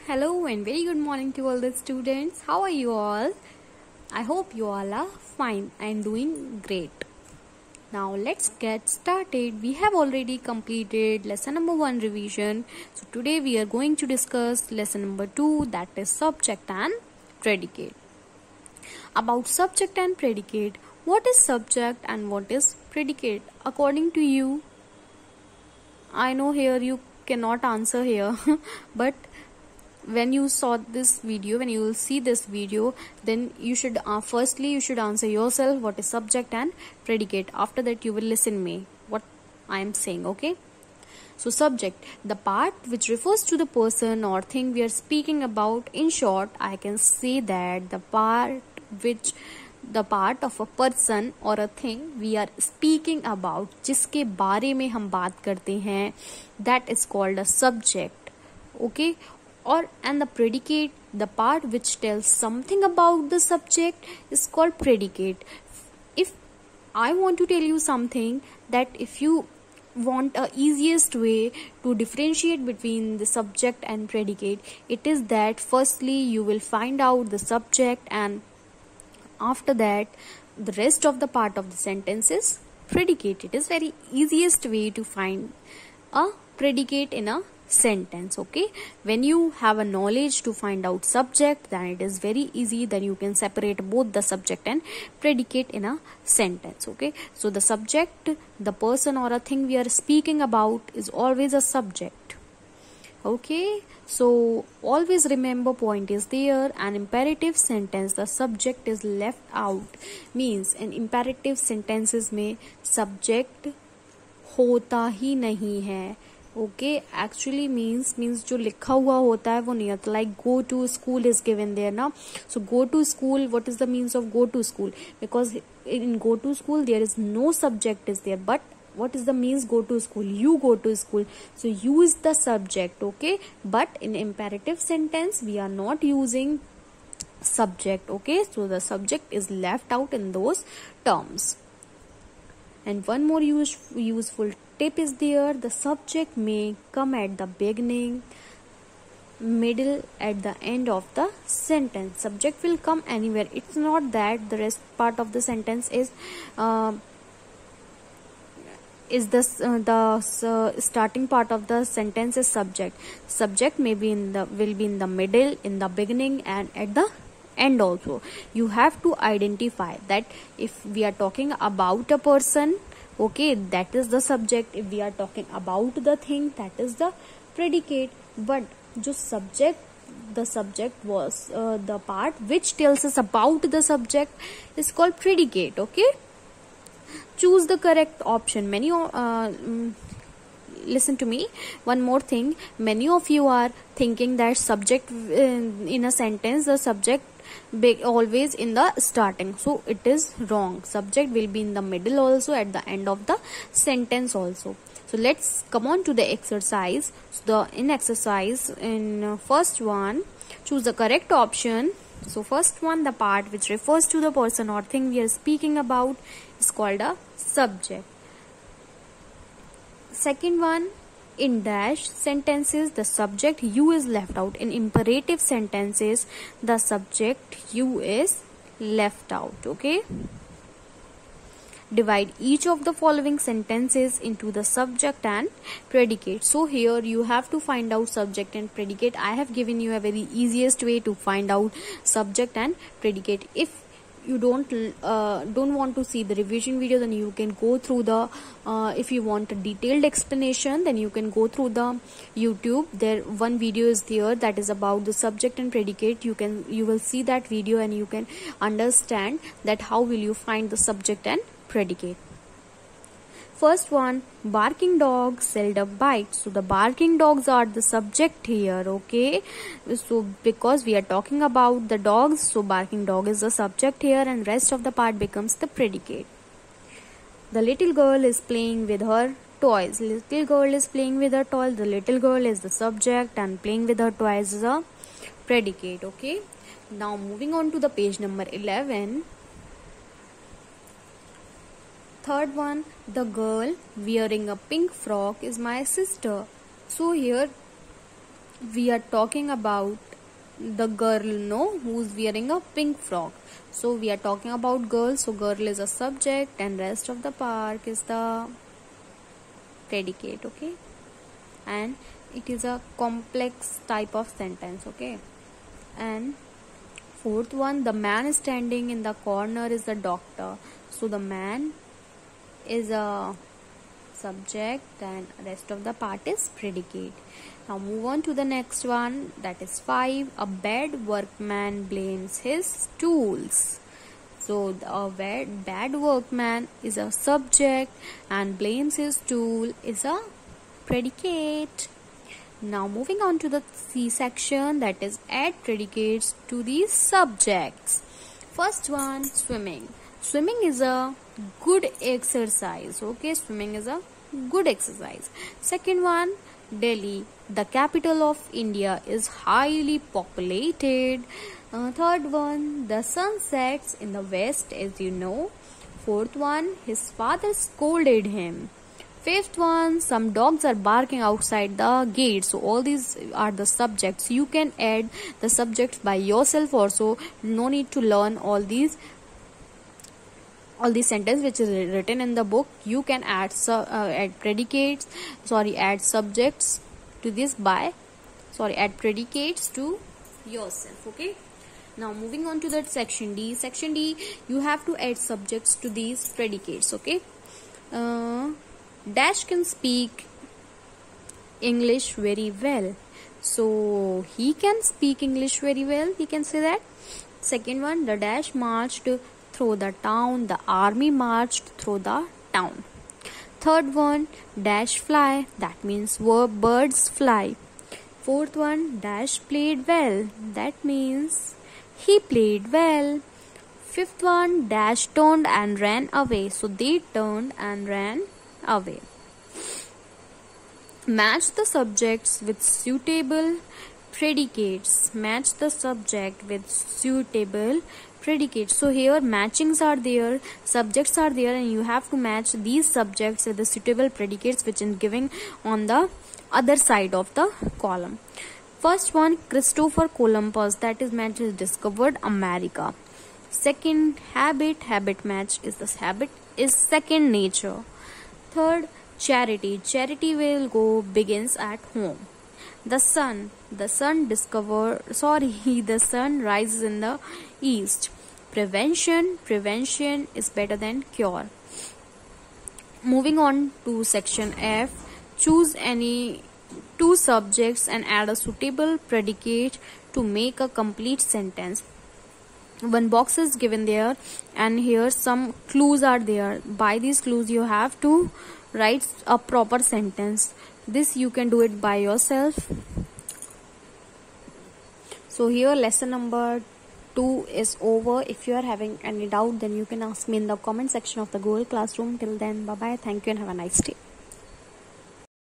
Hello and very good morning to all the students. How are you all? I hope you all are fine and doing great. Now let's get started. We have already completed lesson number 1 revision. So today we are going to discuss lesson number 2, that is subject and predicate. About subject and predicate, what is subject and what is predicate according to you? I know here you cannot answer here but when you saw this video, when you will see this video, then you should firstly you should answer yourself what is subject and predicate. After that you will listen me what I am saying. Okay, so subject, the part which refers to the person or thing we are speaking about. In short, I can say that the part of a person or a thing we are speaking about, जिसके बारे में हम बात करते हैं, that is called a subject. Okay, and the predicate, the part which tells something about the subject, is called predicate. If I want to tell you something, that if you want a easiest way to differentiate between the subject and predicate, it is that firstly you will find out the subject, and after that the rest of the part of the sentence is predicate. It is very easiest way to find a predicate in a sentence. Okay, when you have a knowledge to find out subject, then it is very easy, then you can separate both the subject and predicate in a sentence. Okay, so the subject, the person or a thing we are speaking about, is always a subject. Okay, so always remember, point is there. An imperative sentence, the subject is left out. Means in imperative sentences में subject होता ही नहीं है. Okay, actually means जो लिखा हुआ होता है वो नहीं होता. Like go to school is given there ना. So go to school, what is the means of go to school? Because in go to school there is no subject is there, but what is the means go to school? You go to school, so use the subject. Okay, but in imperative sentence we are not using subject. Okay, so the subject is left out in those terms. And one more useful tip is there. The subject may come at the beginning, middle, at the end of the sentence. Subject will come anywhere. It's not that the rest part of the sentence is the starting part of the sentence is subject. Subject will be in the middle, in the beginning, and at the end also. You have to identify that if we are talking about a person, okay, that is the subject. If we are talking about the thing, that is the predicate. But the subject was the part which tells us about the subject is called predicate. Okay, choose the correct option. Listen to me, one more thing. Many of you are thinking that subject in a sentence, the subject be always in the starting. So it is wrong. Subject will be in the middle also, at the end of the sentence also. So let's come on to the exercise. So in first one, choose the correct option. So first one, the part which refers to the person or thing we are speaking about is called a subject. Second one, in dash sentences the subject you is left out. In imperative sentences the subject you is left out. Okay, divide each of the following sentences into the subject and predicate. So here you have to find out subject and predicate. I have given you a very easiest way to find out subject and predicate. If you don't want to see the revision video, then you can go through the if you want a detailed explanation, then you can go through the YouTube. There one video is there that is about the subject and predicate. You will see that video and you can understand that how will you find the subject and predicate. First one, barking dogs seldom bite. So the barking dogs are the subject here. Okay, so because we are talking about the dogs, so barking dog is the subject here, and rest of the part becomes the predicate. The little girl is playing with her toys. Little girl is playing with her toys. The little girl is the subject and playing with her toys is a predicate. Okay, now moving on to the page number 11. Third one, the girl wearing a pink frock is my sister. So here we are talking about the girl, no, who's wearing a pink frock. So we are talking about girl, so girl is a subject and rest of the park is the predicate. Okay, and it is a complex type of sentence. Okay, and fourth one, the man standing in the corner is the doctor. So the man is a subject and rest of the part is predicate. Now move on to the next one, that is 5. A bad workman blames his tools. So a bad workman is a subject and blames his tool is a predicate. Now moving on to the C section, that is add predicates to these subjects. First one, swimming. Swimming is a good exercise. Okay, swimming is a good exercise. Second one, Delhi, the capital of India, is highly populated. Third one, the sun sets in the west, as you know. Fourth one, his father scolded him. Fifth one, some dogs are barking outside the gate. So all these are the subjects. You can add the subjects by yourself also. No need to learn all these sentences which is written in the book. You can add predicates, add subjects to this add predicates to yourself. Okay, now moving on to that section D. Section D, you have to add subjects to these predicates. Okay, Dash can speak English very well. So he can speak English very well, we can say that. Second one, the Dash marched through the town. The army marched through the town. Third one, Dash fly. That means birds fly. Fourth one, Dash played well. That means he played well. Fifth one, Dash turned and ran away. So they turned and ran away. Match the subjects with suitable predicates. Match the subject with suitable predicates. So here matchings are there, subjects are there, and you have to match these subjects with the suitable predicates which is given on the other side of the column. First one, Christopher Columbus, that is match is discovered America. Second, habit match is this habit is second nature. Third, charity will go begins at home. The sun the sun rises in the east. Prevention is better than cure. Moving on to section F, choose any two subjects and add a suitable predicate to make a complete sentence. One box is given there and here some clues are there. By these clues you have to write a proper sentence. This you can do it by yourself. So here lesson number 2 is over. If you are having any doubt, then you can ask me in the comment section of the Google Classroom. Till then, bye bye, thank you and have a nice day.